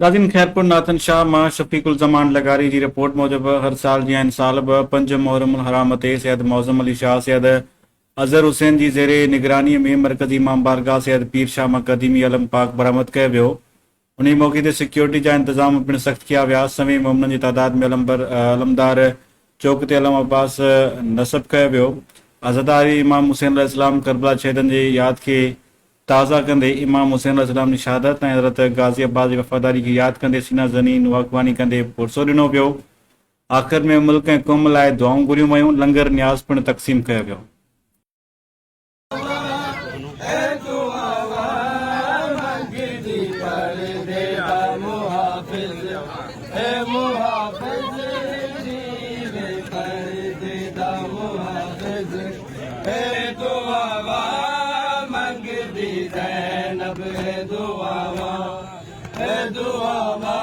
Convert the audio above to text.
नाज़रीन खैरपुर नाथन शाह मां शफीकुल ज़मान लगारी जी रिपोर्ट मूजिब हर साल जीअं इन साल बि 5 मुहर्रमुल हराम ते सैयद मौज़म अली शाह सैयद अज़हर हुसैन जी ज़ेरे निगरानी में मरकज़ी इमाम बारगाह सैयद पीर शाह मक़दमी अलम पाक बरामद कयो वियो। उन मौक़े ते सिक्योरिटी जा इंतज़ाम पिणु सख़्त किया विया। सवें मुमननि जी तादाद में अलमदार चौक ते अलम अब्बास नसब कयो वियो। अज़ादारी इमाम हुसैन अलैहिस्सलाम करबला शहीदनि जी यादि खे ताज़ा कंदे इमाम हुसैन अलैहिस्सलाम जी शहादत ऐं हज़रत गाज़ी अब्बास जी वफ़ादारी खे यादि कंदे सीना ज़नीन वाक़बानी कंदे पुरसो ॾिनो वियो। आख़िर में मुल्क ऐं क़ौम लाइ दुआऊं घुरियूं वयूं। लंगर न्याज़ पिणु तक़सीम कयो वियो। दुआ